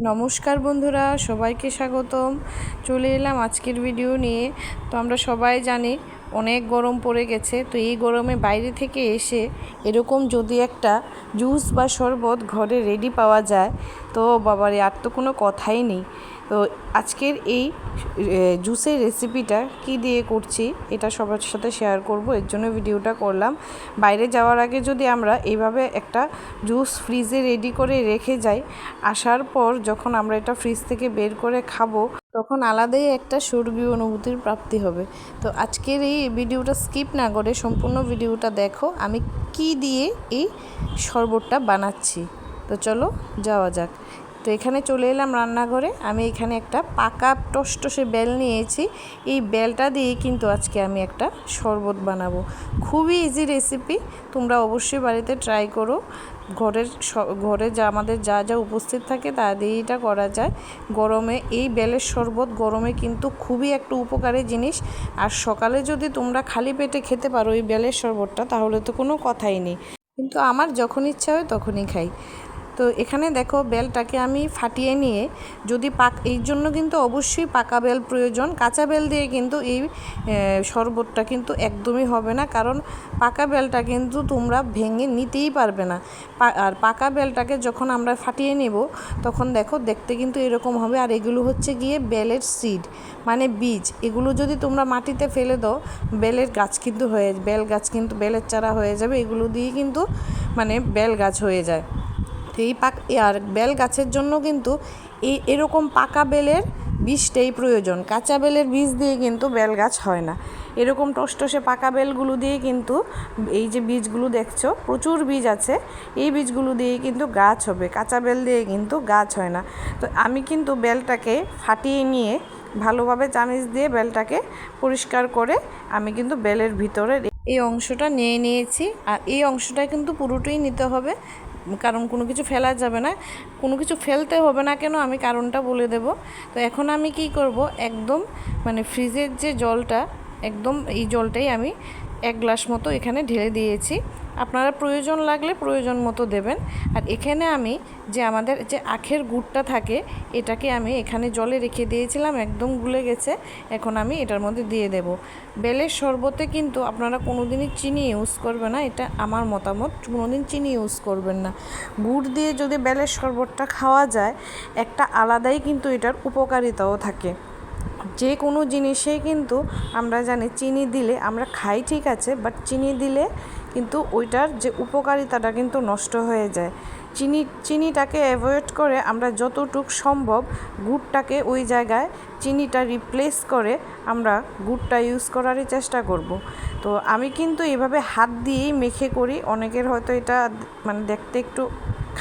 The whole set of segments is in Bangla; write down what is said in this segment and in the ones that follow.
নমস্কার বন্ধুরা, সবাইকে স্বাগতম। চলে এলাম আজকের ভিডিও নিয়ে। তো আমরা সবাই জানি অনেক গরম পড়ে গেছে। তো এই গরমে বাইরে থেকে এসে এরকম যদি একটা জুস বা শরবত ঘরে রেডি পাওয়া যায় তো বাবারে, আর তো কোনো কথাই নেই। তো আজকের এই জুসের রেসিপিটা কি দিয়ে করছি এটা সবার সাথে শেয়ার করব, এর জন্য ভিডিওটা করলাম। বাইরে যাওয়ার আগে যদি আমরা এইভাবে একটা জুস ফ্রিজে রেডি করে রেখে যাই, আসার পর যখন আমরা এটা ফ্রিজ থেকে বের করে খাবো তখন আলাদাই একটা স্বর্গীয় অনুভূতির প্রাপ্তি হবে। তো আজকের এই ভিডিওটা স্কিপ না করে সম্পূর্ণ ভিডিওটা দেখো আমি কি দিয়ে এই শরবতটা বানাচ্ছি। তো চলো যাওয়া যাক। তো এখানে চলে এলাম রান্নাঘরে। আমি এখানে একটা পাকা টসটসে বেল নিয়েছি। এই বেলটা দিয়ে কিন্তু আজকে আমি একটা শরবত বানাবো। খুবই ইজি রেসিপি, তোমরা অবশ্যই বাড়িতে ট্রাই করো। ঘরে আমাদের যা যা উপস্থিত থাকে তা দিয়ে এটা করা যায়। গরমে এই বেলের শরবত গরমে কিন্তু খুবই একটা উপকারী জিনিস। আর সকালে যদি তোমরা খালি পেটে খেতে পারো এই বেলের শরবতটা, তাহলে তো কোনো কথাই নেই। কিন্তু আমার যখন ইচ্ছা হয় তখনই খাই। তো এখানে দেখো বেলটাকে আমি ফাটিয়ে নিয়ে যদি এই জন্য কিন্তু অবশ্যই পাকা বেল প্রয়োজন। কাঁচা বেল দিয়ে কিন্তু এই শরবতটা কিন্তু একদমই হবে না, কারণ পাকা বেলটা কিন্তু তোমরা ভেঙে নিতেই পারবে না। আর পাকা বেলটাকে যখন আমরা ফাটিয়ে নেব তখন দেখো দেখতে কিন্তু এরকম হবে। আর এগুলো হচ্ছে গিয়ে বেলের সিড, মানে বীজ। এগুলো যদি তোমরা মাটিতে ফেলে দাও বেলের গাছ কিন্তু বেল গাছ কিন্তু বেলের চারা হয়ে যাবে। এগুলো দিয়ে কিন্তু মানে বেল গাছ হয়ে যায়। তো এই আর বেল গাছের জন্য কিন্তু এরকম পাকা বেলের বীজটাই প্রয়োজন। কাঁচা বেলের বীজ দিয়ে কিন্তু বেল গাছ হয় না। এরকম টসটসে পাকা বেলগুলো দিয়ে কিন্তু এই যে বীজগুলো দেখছো প্রচুর বীজ আছে, এই বীজগুলো দিয়ে কিন্তু গাছ হবে। কাঁচা বেল দিয়ে কিন্তু গাছ হয় না। তো আমি কিন্তু বেলটাকে ফাটিয়ে নিয়ে ভালোভাবে চামিচ দিয়ে বেলটাকে পরিষ্কার করে আমি কিন্তু বেলের ভিতরের এই অংশটা নিয়েছি। আর এই অংশটা কিন্তু পুরোটাই নিতে হবে, কারণ কোনো কিছু ফেলা যাবে না। কোনো কিছু ফেলতে হবে না কেন, আমি কারণটা বলে দেব। তো এখন আমি কি করব, একদম মানে ফ্রিজের যে জলটা, একদম এই জলটাই আমি 1 গ্লাস মতো এখানে ঢেলে দিয়েছি। আপনারা প্রয়োজন লাগলে প্রয়োজন মতো দেবেন। আর এখানে আমি যে আমাদের যে আখের গুড়টা থাকে এটাকে আমি এখানে জলে রেখে দিয়েছিলাম, একদম গুলে গেছে। এখন আমি এটার মধ্যে দিয়ে দেব। বেলের শরবতে কিন্তু আপনারা কোনোদিনই চিনি ইউজ করবেন না, এটা আমার মতামত। কোনোদিন চিনি ইউজ করবেন না। গুড় দিয়ে যদি বেলের শরবতটা খাওয়া যায় একটা আলাদাই কিন্তু এটার উপকারিতাও থাকে। যে কোনো জিনিসেই কিন্তু আমরা জানি চিনি দিলে আমরা খাই ঠিক আছে, বাট চিনি দিলে কিন্তু ওইটার যে উপকারিতাটা কিন্তু নষ্ট হয়ে যায়। চিনিটাকে অ্যাভয়েড করে আমরা যতটুকু সম্ভব গুড়টাকে ওই জায়গায় চিনিটা রিপ্লেস করে আমরা গুড়টা ইউজ করারই চেষ্টা করব। তো আমি কিন্তু এভাবে হাত দিয়েই মেখে করি। অনেকের হয়তো এটা মানে দেখতে একটু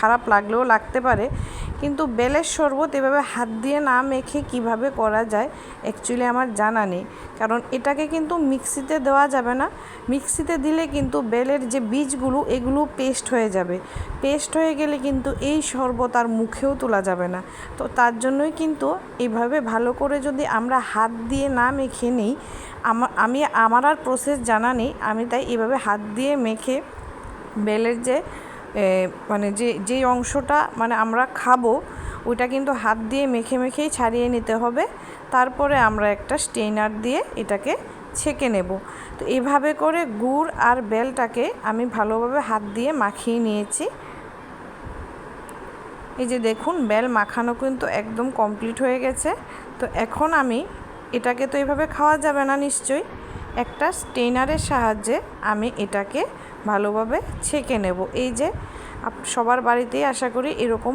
খারাপ লাগলেও লাগতে পারে, কিন্তু বেলের শরবত এভাবে হাত দিয়ে না মেখে কিভাবে করা যায় অ্যাকচুয়ালি আমার জানা নেই। কারণ এটাকে কিন্তু মিক্সিতে দেওয়া যাবে না। মিক্সিতে দিলে কিন্তু বেলের যে বীজগুলো এগুলো পেস্ট হয়ে যাবে। পেস্ট হয়ে গেলে কিন্তু এই শরবত আর মুখেও তোলা যাবে না। তো তার জন্যই কিন্তু এইভাবে ভালো করে যদি আমরা হাত দিয়ে না মেখে নিই, আমার আর প্রসেস জানা নেই, আমি তাই এভাবে হাত দিয়ে মেখে বেলের যে মানে যেই অংশটা মানে আমরা খাবো ওইটা কিন্তু হাত দিয়ে মেখে মেখেই ছাড়িয়ে নিতে হবে। তারপরে আমরা একটা স্টেইনার দিয়ে এটাকে ছেঁকে নেব। তো এইভাবে করে গুড় আর বেলটাকে আমি ভালোভাবে হাত দিয়ে মাখিয়ে নিয়েছি। এই যে দেখুন বেল মাখানো কিন্তু একদম কমপ্লিট হয়ে গেছে। তো এখন আমি এটাকে তো এভাবে খাওয়া যাবে না নিশ্চয়ই, একটা স্টেইনারের সাহায্যে আমি এটাকে ভালোভাবে ছেঁকে নেব। এই যে সবার বাড়িতেই আশা করি এরকম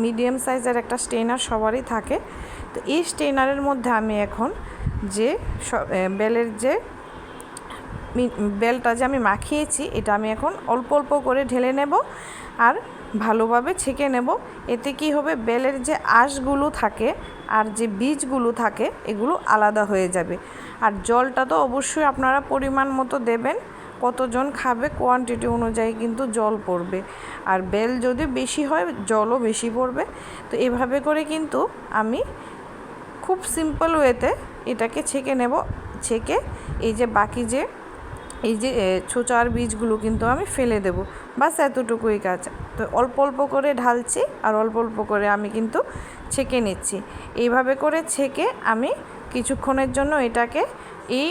মিডিয়াম সাইজের একটা স্টেইনার সবারই থাকে। তো এই স্টেইনারের মধ্যে আমি এখন যে বেলের যে বেলটা যে আমি মাখিয়েছি এটা আমি এখন অল্প অল্প করে ঢেলে নেব আর ভালোভাবে ছেঁকে নেব। এতে কি হবে, বেলের যে আঁশগুলো থাকে আর যে বীজগুলো থাকে এগুলো আলাদা হয়ে যাবে। আর জলটা তো অবশ্যই আপনারা পরিমাণ মতো দেবেন, কতজন খাবে কোয়ান্টিটি অনুযায়ী কিন্তু জল পড়বে। আর বেল যদি বেশি হয় জলও বেশি পড়বে। তো এভাবে করে কিন্তু আমি খুব সিম্পল ওয়েতে এটাকে ছেঁকে নেব। ছেঁকে এই যে বাকি যে এই যে ছোচার বীজগুলো কিন্তু আমি ফেলে দেব, বাস এতটুকুই কাজ। তো অল্প অল্প করে ঢালছি আর অল্প অল্প করে আমি কিন্তু ছেঁকে নিচ্ছি। এইভাবে করে ছেঁকে আমি কিছুক্ষণের জন্য এটাকে এই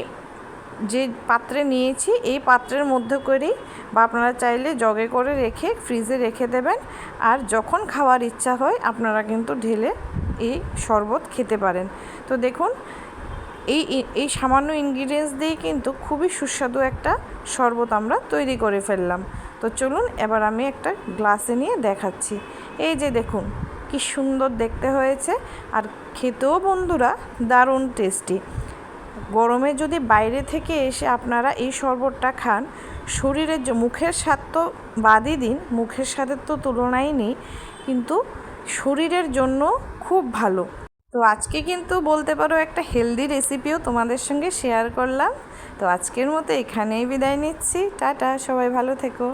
যে পাত্রে নিয়েছি এই পাত্রের মধ্যে করেই বা আপনারা চাইলে জগে করে রেখে ফ্রিজে রেখে দেবেন, আর যখন খাওয়ার ইচ্ছা হয় আপনারা কিন্তু ঢেলে এই শরবত খেতে পারেন। তো দেখুন এই সামান্য ইনগ্রিডিয়েন্টস দিয়ে কিন্তু খুবই সুস্বাদু একটা শরবত আমরা তৈরি করে ফেললাম। তো চলুন এবার আমি একটা গ্লাসে নিয়ে দেখাচ্ছি। এই যে দেখুন কি সুন্দর দেখতে হয়েছে, আর খেতেও বন্ধুরা দারুণ টেস্টি। গরমে যদি বাইরে থেকে এসে আপনারা এই শরবতটা খান, শরীরের মুখের স্বাদ তো বাদই দিন, মুখের স্বাদের তো তুলনাই নেই, কিন্তু শরীরের জন্য খুব ভালো। তো আজকে কিন্তু বলতে পারো একটা হেলদি রেসিপিও তোমাদের সঙ্গে শেয়ার করলাম। তো আজকের মতো এখানেই বিদায় নিচ্ছি, টাটা, সবাই ভালো থেকো।